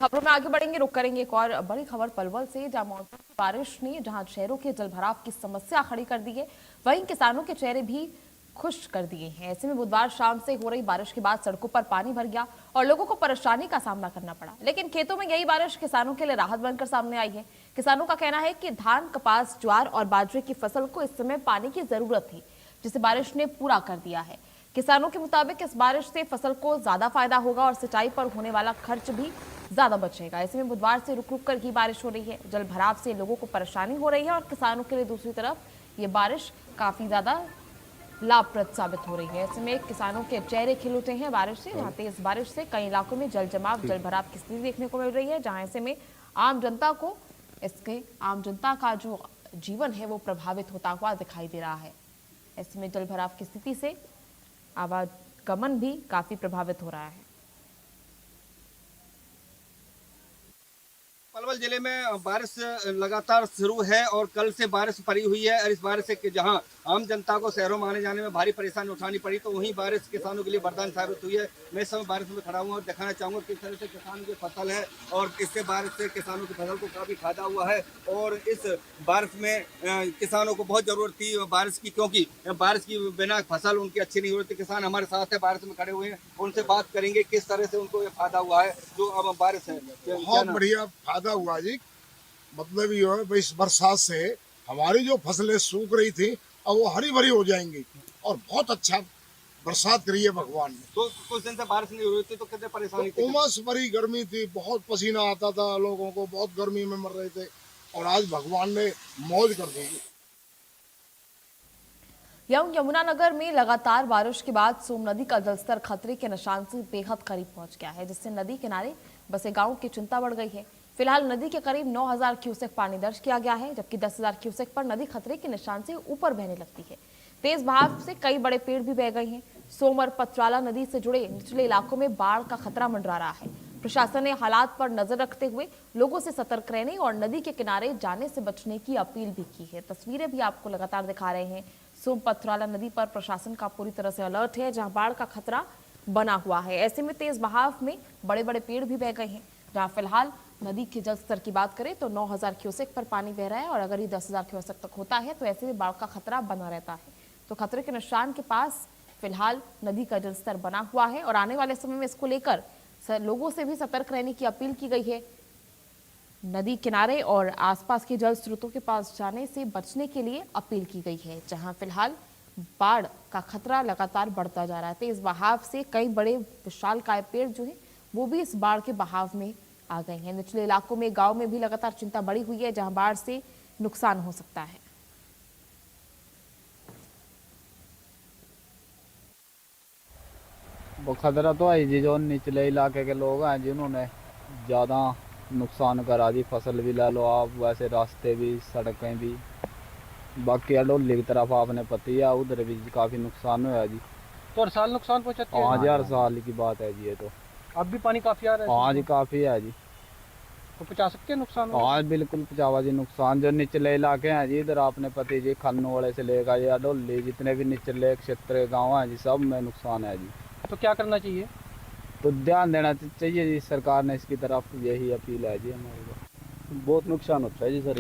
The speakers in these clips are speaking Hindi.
खबरों में आगे बढ़ेंगे, रुक करेंगे एक और बड़ी खबर पलवल से, जहां मॉनसून की बारिश ने जहां शहरों के जलभराव की समस्या खड़ी कर दी है, वहीं किसानों के चेहरे भी खुश कर दिए हैं। ऐसे में बुधवार शाम से हो रही बारिश के बाद सड़कों पर पानी भर गया और लोगों को परेशानी का सामना करना पड़ा। लेकिन खेतों में यही बारिश किसानों के लिए राहत बनकर सामने आई है। किसानों का कहना है कि धान, कपास, ज्वार और बाजरे की फसल को इस समय पानी की जरूरत थी, जिसे बारिश ने पूरा कर दिया है। किसानों के मुताबिक इस बारिश से फसल को ज्यादा फायदा होगा और सिंचाई पर होने वाला खर्च भी ज्यादा बचेगा। ऐसे में बुधवार से रुक रुक कर ही बारिश हो रही है। जल भराव से लोगों को परेशानी हो रही है और किसानों के लिए दूसरी तरफ ये बारिश काफी ज्यादा लाभप्रद साबित हो रही है। ऐसे में किसानों के चेहरे खिल उठे हैं बारिश से। जहां तेज बारिश से कई इलाकों में जल जमाव, जल भराव की स्थिति देखने को मिल रही है, जहां ऐसे में आम जनता का जो जीवन है वो प्रभावित होता हुआ दिखाई दे रहा है। ऐसे में जल भराव की स्थिति से आवागमन भी काफी प्रभावित हो रहा है। पलवल जिले में बारिश लगातार शुरू है और कल से बारिश पड़ी हुई है और इस बारिश से जहां आम जनता को शहरों में आने जाने में भारी परेशानी उठानी पड़ी, तो वहीं बारिश किसानों के लिए वरदान साबित हुई है। मैं इस समय बारिश में खड़ा हूं और दिखाना चाहूंगा किस तरह से किसान की फसल है और इससे बारिश से किसानों की फसल को काफी फायदा हुआ है। और इस बारिश में किसानों को बहुत जरूरत थी बारिश की, क्योंकि बारिश की बिना फसल उनकी अच्छी नहीं हो रही थी। किसान हमारे साथ है, बारिश में खड़े हुए हैं, उनसे बात करेंगे किस तरह से उनको ये फायदा हुआ है जो अब बारिश है। बहुत बढ़िया फायदा हुआ जी। मतलब ये है इस बरसात से हमारी जो फसलें सूख रही थी अब वो हरी भरी हो जाएंगी और बहुत अच्छा बरसात करी है भगवान ने। तो कुछ दिन से बारिश नहीं हो रही थी तो कितने परेशानी थी? उमस भरी गर्मी थी, बहुत पसीना आता था, लोगों को बहुत गर्मी में मर रहे थे और आज भगवान ने मौज कर दी। यमुनानगर में लगातार बारिश के बाद सोम नदी का जलस्तर खतरे के निशान से बेहद करीब पहुंच गया है, जिससे नदी किनारे बसे गांवों की चिंता बढ़ गई है। फिलहाल नदी के करीब 9000 क्यूसेक पानी दर्ज किया गया है, जबकि 10,000 क्यूसेक पर नदी खतरे के निशान से ऊपर बहने लगती है। तेज बहाव से कई बड़े पेड़ भी बह गए हैं। सोम और पथराला नदी से जुड़े निचले इलाकों में बाढ़ का खतरा मंडरा रहा है। प्रशासन ने हालात पर नजर रखते हुए लोगों से सतर्क रहने और नदी के किनारे जाने से बचने की अपील भी की है। तस्वीरें भी आपको लगातार दिखा रहे हैं। सोम पथराला नदी पर प्रशासन का पूरी तरह से अलर्ट है, जहां बाढ़ का खतरा बना हुआ है। ऐसे में तेज बहाव में बड़े बड़े पेड़ भी बह गए हैं। जहां फिलहाल नदी के जल स्तर की बात करें तो 9000 क्यूसेक पर पानी बह रहा है और अगर ये 10,000 क्यूसेक तक होता है तो ऐसे में बाढ़ का खतरा बना रहता है। तो खतरे के निशान के पास फिलहाल नदी का जल स्तर बना हुआ है और आने वाले समय में इसको लेकर लोगों से भी सतर्क रहने की अपील की गई है। नदी किनारे और आसपास के जल स्रोतों के पास जाने से बचने के लिए अपील की गई है, जहां फिलहाल बाढ़ का खतरा लगातार बढ़ता जा रहा है। तेज बहाव से कई बड़े विशालकाय पेड़ जो हैं वो भी इस बाढ़ के बहाव में आ गए हैं। निचले इलाकों में, गांव में भी लगातार चिंता बढ़ी हुई है, जहां बाढ़ से नुकसान हो सकता है। वो खतरा तो है जी, जो निचले इलाके के लोग हैं जिन्होंने ज़्यादा नुकसान करा दी, फसल भी ले लो आप, वैसे रास्ते भी, सड़कें भी। बाकी अडोली की तरफ आपने पता ही है, उधर भी काफ़ी नुकसान हुआ जी। तो हर साल नुकसान पहुंचाती है? हाँ जी, हर साल की बात है जी ये तो। अब भी पानी काफी आ रहा है? हाँ जी, काफ़ी है जी। तो पहुंचा सकते हैं नुकसान? हाँ बिल्कुल पचावा जी नुकसान। जो निचले इलाके हैं जी, इधर आपने पता ही जी, खन्नोड़े से लेकर ये अडोली जितने भी निचले क्षेत्र गाँव हैं जी, सब में नुकसान है जी। तो क्या करना चाहिए? तो ध्यान देना चाहिए जी सरकार ने इसकी तरफ, यही अपील है जी हमारी को। बहुत नुकसान होता है जी सर।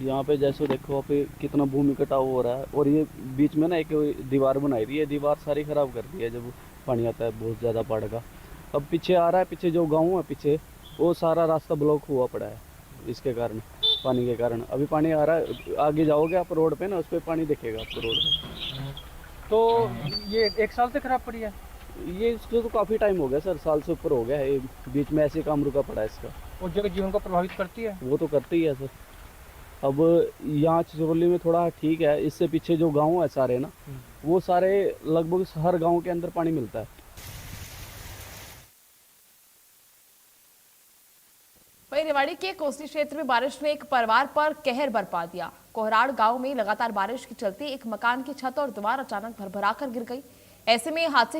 यहाँ पे जैसे देखो आप कितना भूमि कटाव हो रहा है और ये बीच में ना एक दीवार बनाई रही है, दीवार सारी खराब कर दी है जब पानी आता है बहुत ज़्यादा बाढ़ का। अब पीछे आ रहा है, पीछे जो गांव है पीछे, वो सारा रास्ता ब्लॉक हुआ पड़ा है इसके कारण, पानी के कारण। अभी पानी आ रहा है, आगे जाओगे आप रोड पे ना, उस पर पानी दिखेगा आपको रोड पे। तो ये एक साल से खराब पड़ी है? ये इसको तो काफ़ी टाइम हो गया सर, साल से ऊपर हो गया है। बीच में ऐसे काम रुका पड़ा है इसका। और जगह जीवन को प्रभावित करती है? वो तो करती ही है सर। अब यहाँ चिचोली में थोड़ा ठीक है, इससे पीछे जो गांव है सारे ना, वो सारे लगभग हर गांव के अंदर पानी मिलता है। वहीं रेवाड़ी के कोसली क्षेत्र में बारिश ने एक परिवार पर कहर बरपा दिया। कोहराड़ गांव में लगातार बारिश के चलते एक मकान की छत और दीवार अचानक भरभराकर गिर गई। ऐसे में हादसे की